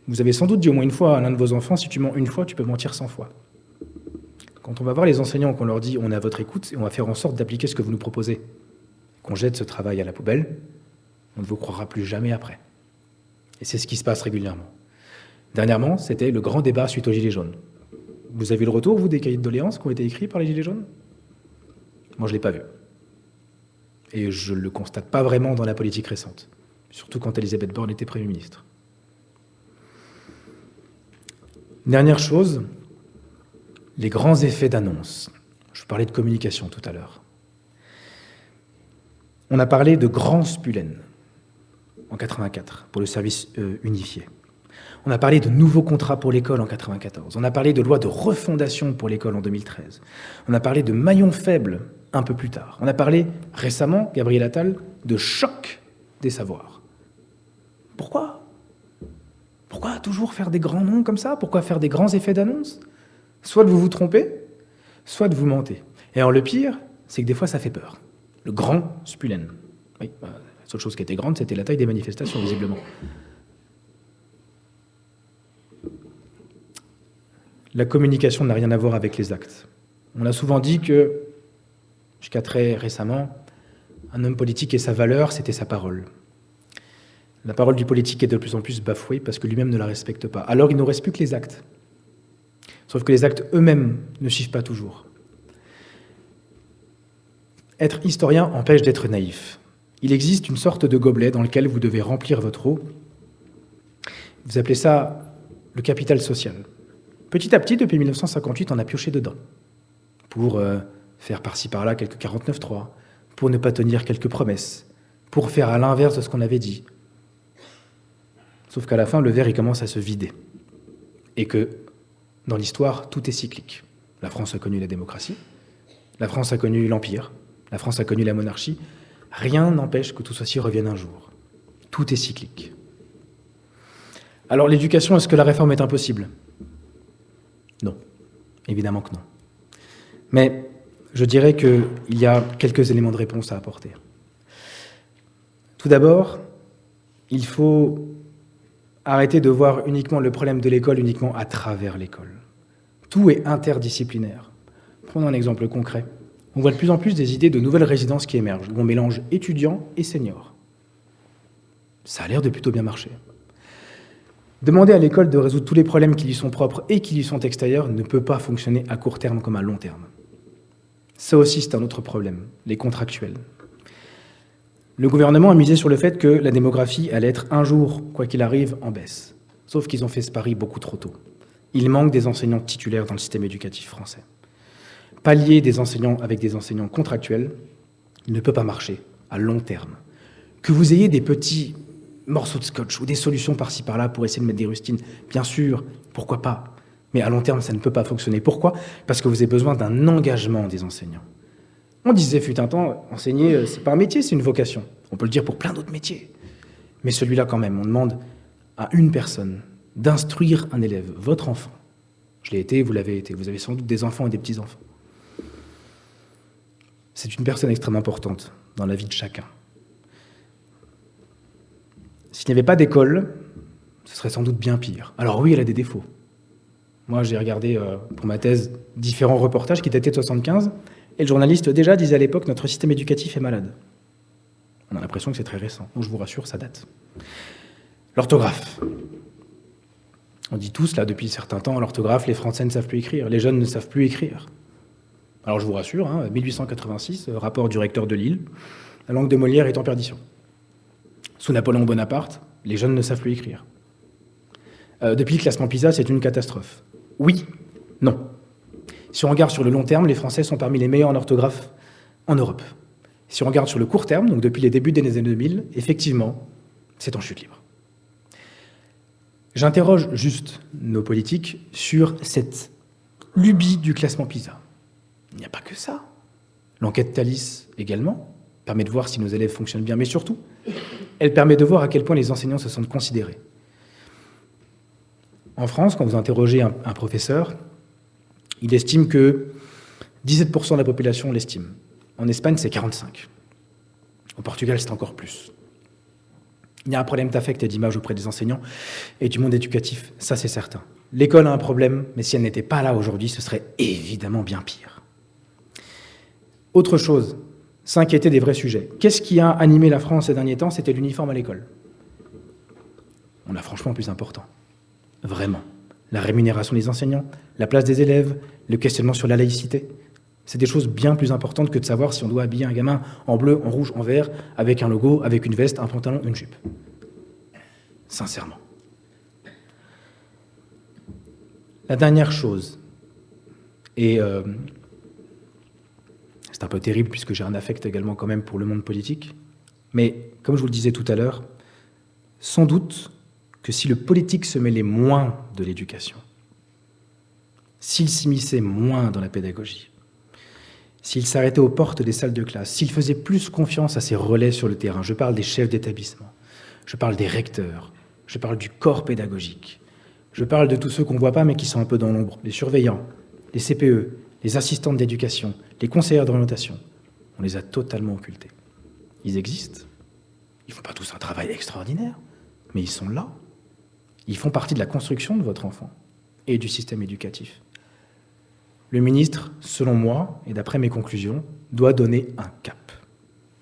Vous avez sans doute dit au moins une fois à l'un de vos enfants, si tu mens une fois, tu peux mentir 100 fois. Quand on va voir les enseignants, qu'on leur dit on est à votre écoute et on va faire en sorte d'appliquer ce que vous nous proposez, qu'on jette ce travail à la poubelle, on ne vous croira plus jamais après. Et c'est ce qui se passe régulièrement. Dernièrement, c'était le grand débat suite aux Gilets jaunes. Vous avez le retour, vous, des cahiers de doléances qui ont été écrits par les Gilets jaunes? Moi, je ne l'ai pas vu. Et je ne le constate pas vraiment dans la politique récente, surtout quand Elisabeth Borne était Premier ministre. Dernière chose, les grands effets d'annonce. Je vous parlais de communication tout à l'heure. On a parlé de grand Spulen en 84 pour le service unifié. On a parlé de nouveaux contrats pour l'école en 1994. On a parlé de loi de refondation pour l'école en 2013. On a parlé de maillons faibles un peu plus tard. On a parlé récemment, Gabriel Attal, de choc des savoirs. Pourquoi? Pourquoi toujours faire des grands noms comme ça? Pourquoi faire des grands effets d'annonce? Soit de vous trompez, soit de vous mentez. Et alors le pire, c'est que des fois ça fait peur. Le grand Spulen. Oui, la seule chose qui était grande, c'était la taille des manifestations, visiblement. La communication n'a rien à voir avec les actes. On a souvent dit que, jusqu'à très récemment, un homme politique et sa valeur, c'était sa parole. La parole du politique est de plus en plus bafouée parce que lui-même ne la respecte pas. Alors il ne nous reste plus que les actes. Sauf que les actes eux-mêmes ne suivent pas toujours. Être historien empêche d'être naïf. Il existe une sorte de gobelet dans lequel vous devez remplir votre eau. Vous appelez ça le capital social. Petit à petit, depuis 1958, on a pioché dedans pour faire par-ci par-là quelques 49.3, pour ne pas tenir quelques promesses, pour faire à l'inverse de ce qu'on avait dit. Sauf qu'à la fin, le verre il commence à se vider. Et que, dans l'histoire, tout est cyclique. La France a connu la démocratie, la France a connu l'Empire, la France a connu la monarchie. Rien n'empêche que tout ceci revienne un jour. Tout est cyclique. Alors l'éducation, est-ce que la réforme est impossible? Non, évidemment que non. Mais je dirais qu'il y a quelques éléments de réponse à apporter. Tout d'abord, il faut arrêter de voir uniquement le problème de l'école uniquement à travers l'école. Tout est interdisciplinaire. Prenons un exemple concret. On voit de plus en plus des idées de nouvelles résidences qui émergent, où on mélange étudiants et seniors. Ça a l'air de plutôt bien marcher. Demander à l'école de résoudre tous les problèmes qui lui sont propres et qui lui sont extérieurs ne peut pas fonctionner à court terme comme à long terme. Ça aussi, c'est un autre problème, les contractuels. Le gouvernement a misé sur le fait que la démographie allait être un jour, quoi qu'il arrive, en baisse. Sauf qu'ils ont fait ce pari beaucoup trop tôt. Il manque des enseignants titulaires dans le système éducatif français. Pallier des enseignants avec des enseignants contractuels ne peut pas marcher à long terme. Que vous ayez des petits morceaux de scotch ou des solutions par-ci par-là pour essayer de mettre des rustines, bien sûr, pourquoi pas. Mais à long terme, ça ne peut pas fonctionner. Pourquoi? Parce que vous avez besoin d'un engagement des enseignants. On disait, fut un temps, enseigner, c'est pas un métier, c'est une vocation. On peut le dire pour plein d'autres métiers. Mais celui-là, quand même, on demande à une personne d'instruire un élève, votre enfant. Je l'ai été, vous l'avez été. Vous avez sans doute des enfants et des petits-enfants. C'est une personne extrêmement importante dans la vie de chacun. S'il n'y avait pas d'école, ce serait sans doute bien pire. Alors oui, elle a des défauts. Moi, j'ai regardé pour ma thèse différents reportages qui dataient de 1975, et le journaliste déjà disait à l'époque « Notre système éducatif est malade ». On a l'impression que c'est très récent. Donc je vous rassure, ça date. L'orthographe. On dit tous, là, depuis un certain temps, l'orthographe, les Français ne savent plus écrire, les jeunes ne savent plus écrire. Alors je vous rassure, 1886, rapport du recteur de Lille, la langue de Molière est en perdition. Sous Napoléon Bonaparte, les jeunes ne savent plus écrire. Depuis le classement PISA, c'est une catastrophe. Oui, non. Si on regarde sur le long terme, les Français sont parmi les meilleurs en orthographe en Europe. Si on regarde sur le court terme, donc depuis les débuts des années 2000, effectivement, c'est en chute libre. J'interroge juste nos politiques sur cette lubie du classement PISA. Il n'y a pas que ça. L'enquête Thalys également permet de voir si nos élèves fonctionnent bien, mais surtout, elle permet de voir à quel point les enseignants se sentent considérés. En France, quand vous interrogez un professeur, il estime que 17% de la population l'estime. En Espagne, c'est 45%. Au Portugal, c'est encore plus. Il y a un problème d'affect et d'image auprès des enseignants et du monde éducatif, ça c'est certain. L'école a un problème, mais si elle n'était pas là aujourd'hui, ce serait évidemment bien pire. Autre chose, s'inquiéter des vrais sujets. Qu'est-ce qui a animé la France ces derniers temps? C'était l'uniforme à l'école. On a franchement plus important. Vraiment. La rémunération des enseignants, la place des élèves, le questionnement sur la laïcité. C'est des choses bien plus importantes que de savoir si on doit habiller un gamin en bleu, en rouge, en vert, avec un logo, avec une veste, un pantalon, une jupe. Sincèrement. La dernière chose, et c'est un peu terrible puisque j'ai un affect également quand même pour le monde politique, mais comme je vous le disais tout à l'heure, sans doute que si le politique se mêlait moins de l'éducation, s'il s'immisçait moins dans la pédagogie, s'il s'arrêtait aux portes des salles de classe, s'il faisait plus confiance à ses relais sur le terrain, je parle des chefs d'établissement, je parle des recteurs, je parle du corps pédagogique, je parle de tous ceux qu'on ne voit pas mais qui sont un peu dans l'ombre, les surveillants, les CPE, les assistantes d'éducation, les conseillères d'orientation. On les a totalement occultés. Ils existent. Ils ne font pas tous un travail extraordinaire, mais ils sont là. Ils font partie de la construction de votre enfant et du système éducatif. Le ministre, selon moi, et d'après mes conclusions, doit donner un cap.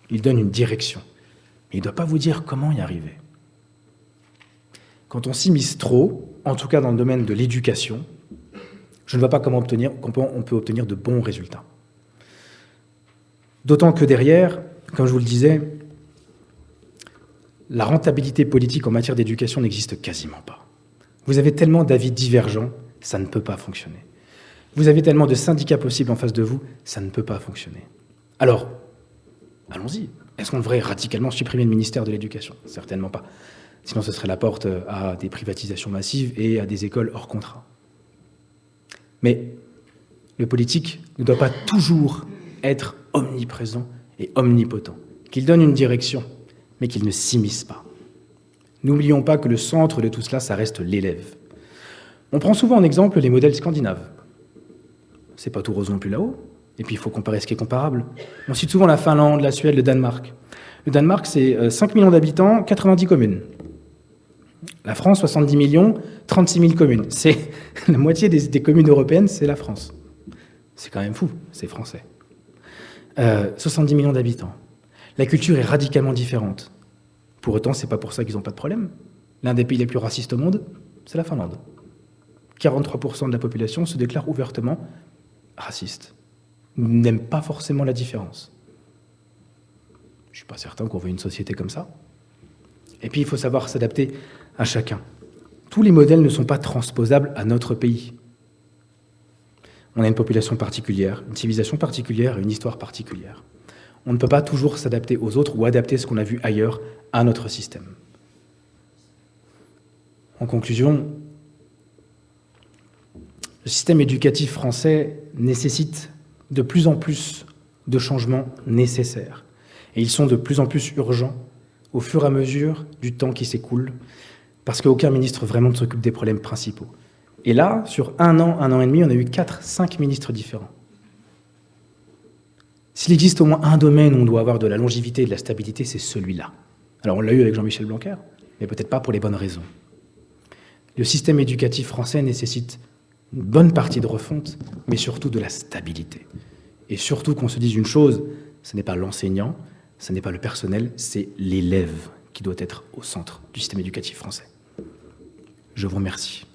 Il donne une direction. Mais il ne doit pas vous dire comment y arriver. Quand on s'immisce trop, en tout cas dans le domaine de l'éducation, je ne vois pas comment on peut obtenir de bons résultats. D'autant que derrière, comme je vous le disais, la rentabilité politique en matière d'éducation n'existe quasiment pas. Vous avez tellement d'avis divergents, ça ne peut pas fonctionner. Vous avez tellement de syndicats possibles en face de vous, ça ne peut pas fonctionner. Alors, allons-y. Est-ce qu'on devrait radicalement supprimer le ministère de l'Éducation? Certainement pas. Sinon, ce serait la porte à des privatisations massives et à des écoles hors contrat. Mais le politique ne doit pas toujours être omniprésent et omnipotent. Qu'il donne une direction, mais qu'il ne s'immisce pas. N'oublions pas que le centre de tout cela, ça reste l'élève. On prend souvent en exemple les modèles scandinaves. C'est pas tout rose non plus là-haut. Et puis il faut comparer ce qui est comparable. On cite souvent la Finlande, la Suède, le Danemark. Le Danemark, c'est 5 millions d'habitants, 90 communes. La France, 70 millions, 36 000 communes. C'est la moitié des communes européennes, c'est la France. C'est quand même fou, c'est français. 70 millions d'habitants. La culture est radicalement différente. Pour autant, c'est pas pour ça qu'ils n'ont pas de problème. L'un des pays les plus racistes au monde, c'est la Finlande. 43% de la population se déclare ouvertement raciste. N'aime pas forcément la différence. Je ne suis pas certain qu'on veut une société comme ça. Et puis, il faut savoir s'adapter à chacun. Tous les modèles ne sont pas transposables à notre pays. On a une population particulière, une civilisation particulière et une histoire particulière. On ne peut pas toujours s'adapter aux autres ou adapter ce qu'on a vu ailleurs à notre système. En conclusion, le système éducatif français nécessite de plus en plus de changements nécessaires. Et ils sont de plus en plus urgents au fur et à mesure du temps qui s'écoule, parce qu'aucun ministre vraiment ne s'occupe des problèmes principaux. Et là, sur un an et demi, on a eu 4-5 ministres différents. S'il existe au moins un domaine où on doit avoir de la longévité et de la stabilité, c'est celui-là. Alors on l'a eu avec Jean-Michel Blanquer, mais peut-être pas pour les bonnes raisons. Le système éducatif français nécessite une bonne partie de refonte, mais surtout de la stabilité. Et surtout qu'on se dise une chose, ce n'est pas l'enseignant, ce n'est pas le personnel, c'est l'élève qui doit être au centre du système éducatif français. Je vous remercie.